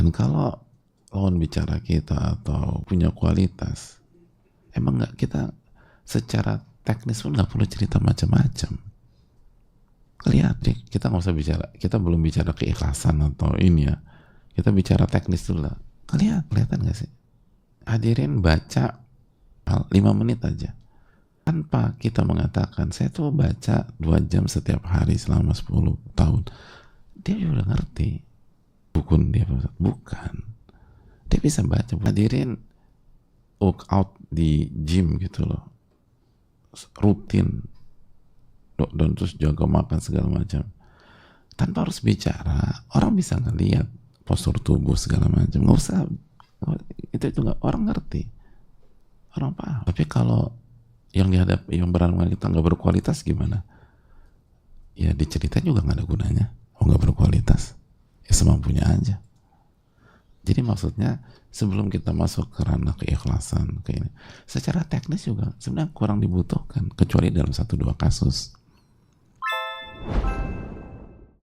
Dan kalau lawan bicara kita atau punya kualitas, emang nggak, kita secara teknis pun nggak perlu cerita macam-macam. Lihat deh, kita nggak usah bicara, kita belum bicara keikhlasan atau ini ya, kita bicara teknis dulu lah. Kelihatan nggak sih? Hadirin baca 5 menit aja, tanpa kita mengatakan saya tuh baca 2 jam setiap hari selama 10 tahun, dia juga udah ngerti. Dukun dia, bukan, dia bisa baca. Hadirin workout di gym gitu loh, rutin, dan terus jaga makan segala macam, tanpa harus bicara, orang bisa ngelihat postur tubuh segala macam, nggak usah itu nggak, orang ngerti, orang paham. Tapi kalau yang dihadapi, yang berhadapan kita nggak berkualitas gimana? Ya diceritain juga nggak ada gunanya. Oh nggak berkualitas, ya semampunya aja. Jadi maksudnya sebelum kita masuk ke ranah keikhlasan, ke ini, secara teknis juga sebenarnya kurang dibutuhkan, kecuali dalam 1-2 kasus.